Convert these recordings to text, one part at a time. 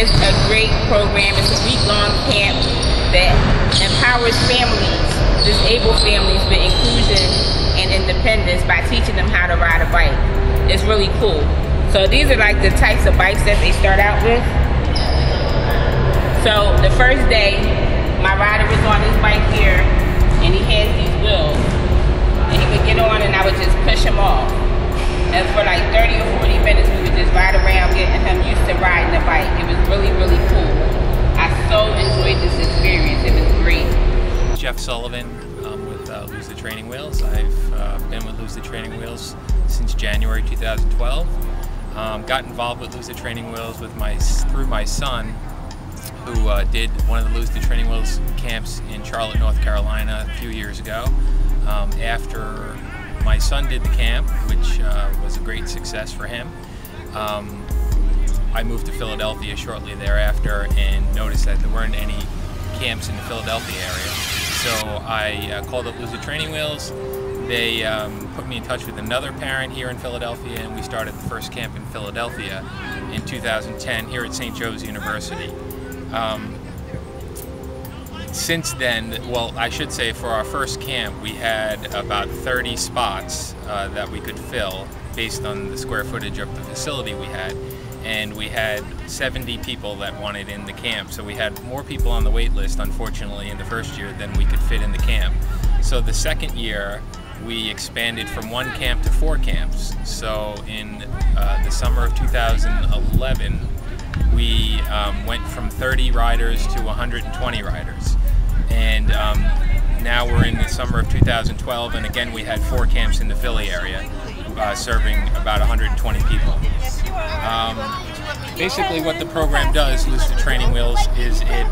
It's a great program. It's a week-long camp that empowers families, disabled families, with inclusion and independence by teaching them how to ride a bike. It's really cool. So these are like the types of bikes that they start out with. So the first day, my rider was on his bike here, and he has these wheels. And he would get on and I would just push him off. And for like 30 or 40 minutes, we would just ride around getting him used to riding a bike. It was really, really cool. I so enjoyed this experience. It was great. Jeff Sullivan with Lose the Training Wheels. I've been with Lose the Training Wheels since January 2012. Got involved with Lose the Training Wheels through my son, who did one of the Lose the Training Wheels camps in Charlotte, North Carolina a few years ago. After my son did the camp, which was a great success for him, I moved to Philadelphia shortly thereafter and noticed that there weren't any camps in the Philadelphia area. So I called up Lose the Training Wheels. They put me in touch with another parent here in Philadelphia, and we started the first camp in Philadelphia in 2010 here at St. Joe's University. Since then, well, I should say for our first camp, we had about 30 spots that we could fill based on the square footage of the facility we had. And we had 70 people that wanted in the camp. So we had more people on the wait list, unfortunately, in the first year than we could fit in the camp. So the second year, we expanded from 1 camp to 4 camps. So in the summer of 2011, we went from 30 riders to 120 riders. And now we're in the summer of 2012, and again we had 4 camps in the Philly area, serving about 120 people. Basically what the program does, Lose the Training Wheels, is it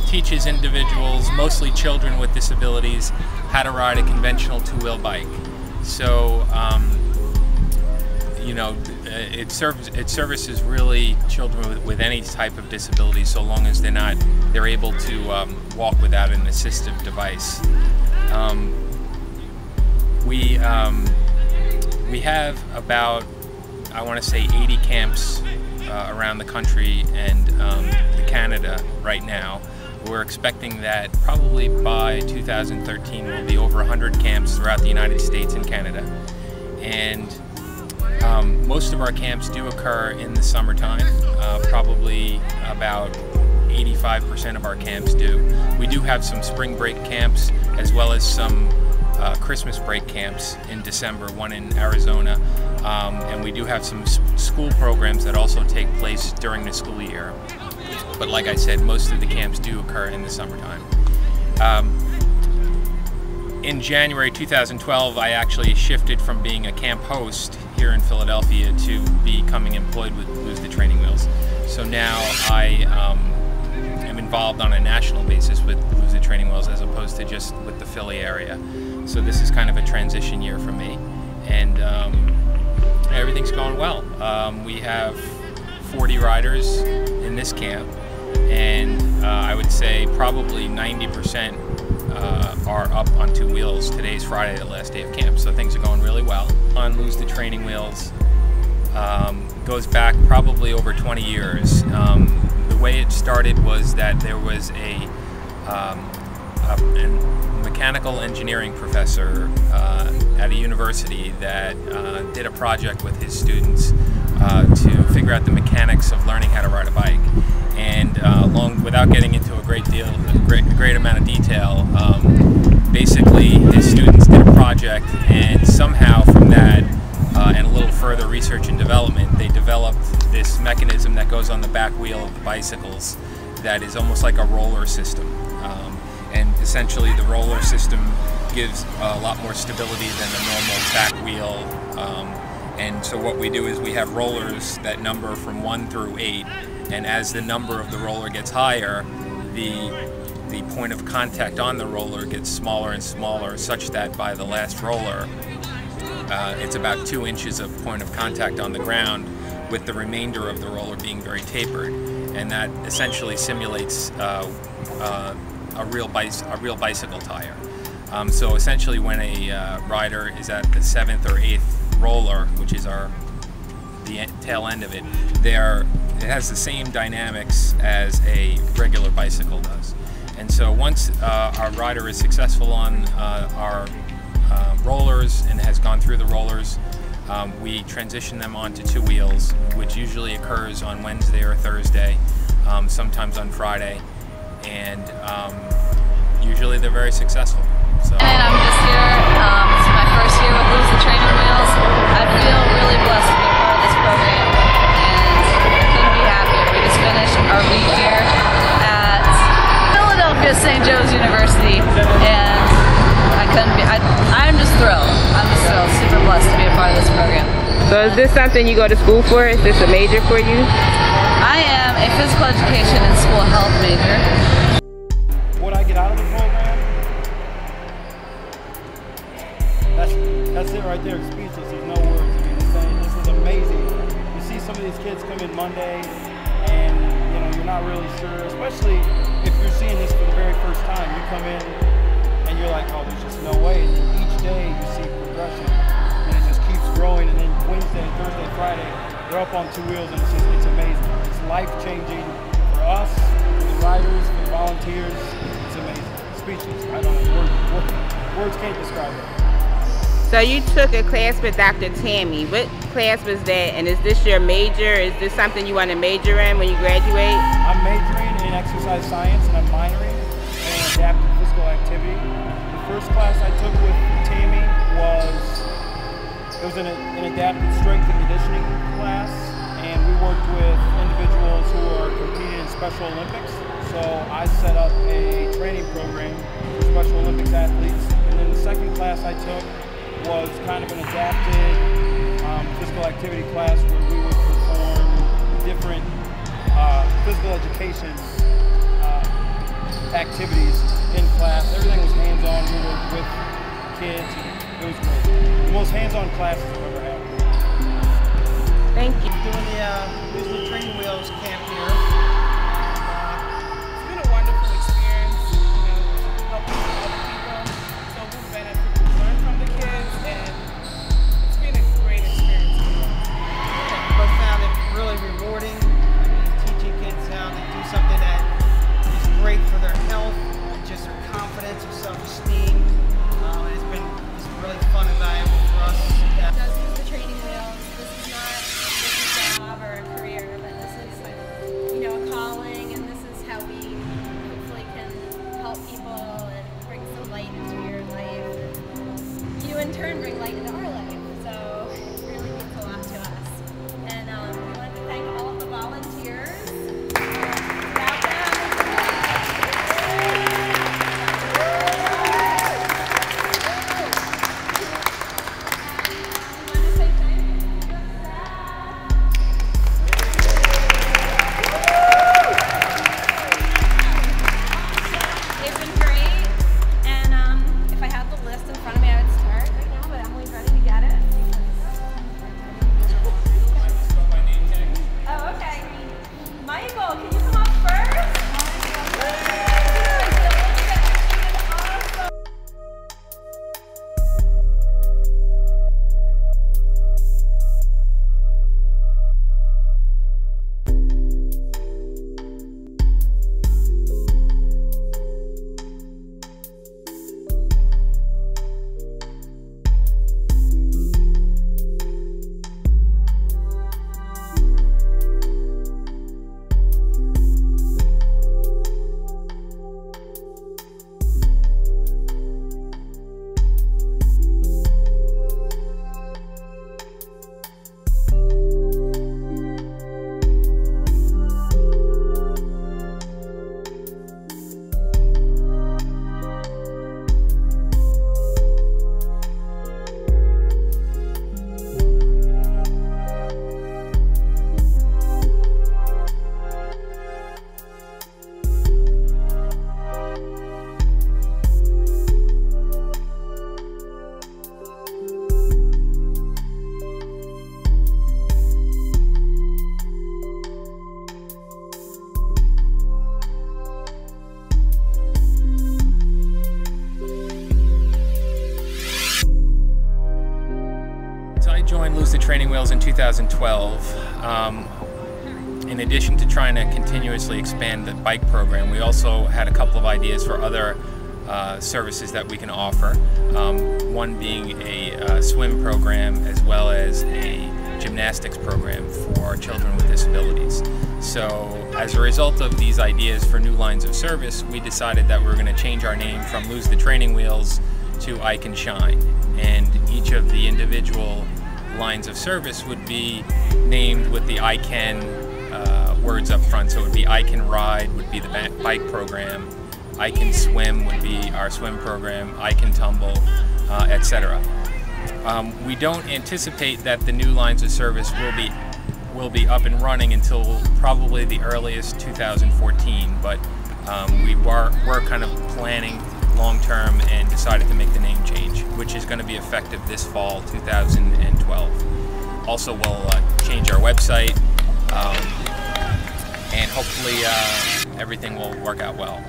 teaches individuals, mostly children with disabilities, how to ride a conventional 2-wheel bike. So you know, it services really children with any type of disability, so long as they're able to walk without an assistive device. We have about, I want to say, 80 camps around the country and Canada right now. We're expecting that probably by 2013 we'll be over 100 camps throughout the United States and Canada. And most of our camps do occur in the summertime. Probably about 85% of our camps do. We do have some spring break camps as well as some Christmas break camps in December, one in Arizona. And we do have some school programs that also take place during the school year. But like I said, most of the camps do occur in the summertime. In January 2012, I actually shifted from being a camp host here in Philadelphia to becoming employed with Lose the Training Wheels. So now I am involved on a national basis with Lose the Training Wheels as opposed to just with the Philly area. So this is kind of a transition year for me, and everything's going well. We have 40 riders in this camp, and I would say probably 90% are up on 2 wheels. Today's Friday, the last day of camp, so things are going really well. On Lose the Training Wheels goes back probably over 20 years. The way it started was that there was a mechanical engineering professor at a university that did a project with his students to figure out the mechanics of learning how to ride a bike. And without getting into a great amount of detail, basically his students did a project, and somehow from that and a little further research and development, they developed this mechanism that goes on the back wheel of the bicycles that is almost like a roller system. And essentially the roller system gives a lot more stability than a normal back wheel. And so what we do is we have rollers that number from 1 through 8, and as the number of the roller gets higher, the point of contact on the roller gets smaller and smaller, such that by the last roller, it's about 2 inches of point of contact on the ground, with the remainder of the roller being very tapered. And that essentially simulates a real bicycle tire. So essentially when a rider is at the 7th or 8th roller, which is the tail end of it, they're it has the same dynamics as a regular bicycle does. And so once our rider is successful on our rollers and has gone through the rollers, we transition them onto two wheels, which usually occurs on Wednesday or Thursday, sometimes on Friday, and usually they're very successful. So. And I'm just here, this is my first year with Lose the Training Wheels. I feel really blessed to be a part of this program, and couldn't be happier. We just finished our week here at Philadelphia St. Joe's University, and I'm just thrilled. I'm just thrilled, super blessed to be a part of this program. So is this something you go to school for? Is this a major for you? I am a physical education and school health major. What I get out of the program, that's it right there. It's speechless. There's no words. I mean, it's saying this is amazing. You see some of these kids come in Monday, and you're not really sure, especially if you're seeing this for the very first time. You come in and you're like, oh, there's just no way. And then each day you see progression, and it just keeps growing. And then Wednesday, Thursday, Friday, they're up on two wheels, and it's amazing. It's life-changing for us, for the riders, for the volunteers. It's amazing. Speechless. I don't know. Words can't describe it. So you took a class with Dr. Tammy. What class was that, and is this your major? Is this something you want to major in when you graduate? I'm majoring in exercise science, and I'm minoring in adaptive physical activity. The first class I took with Tammy was an adaptive strength and conditioning class, and we worked with individuals who are competing in Special Olympics. So I set up a training program for Special Olympics athletes. And then the second class I took was kind of an adapted physical activity class where we would perform different physical education activities in class. Everything was hands-on. We were with kids. It was great. The most hands-on classes I've ever had. Thank you. Doing the Lose the Training Wheels camp here. It's been a wonderful experience, helping other people. So we've learned from the kids, and it's been a great experience. Both found it really rewarding. I mean, teaching kids how to do something that is great for their health, and just their confidence and self-esteem. It's really fun and valuable for us. Does Lose the Training Wheels. This is not just a job or a career, but this is a calling, and this is how we hopefully can help people and bring some light into your life. And you in turn bring light into our life. So it really means a lot to us. And we wanted to thank all of the volunteers. Without them, Lose the Training Wheels in 2012, in addition to trying to continuously expand the bike program, we also had a couple of ideas for other services that we can offer. One being a swim program as well as a gymnastics program for children with disabilities. So as a result of these ideas for new lines of service, we decided that we were going to change our name from Lose the Training Wheels to I Can Shine. And each of the individual lines of service would be named with the I Can words up front. So it would be I Can Ride would be the bike program, I Can Swim would be our swim program, I Can Tumble, etc. We don't anticipate that the new lines of service will be up and running until probably the earliest 2014, but we were kind of planning long term and decided to make the name change, which is going to be effective this fall 2012. Also, we'll change our website, and hopefully everything will work out well.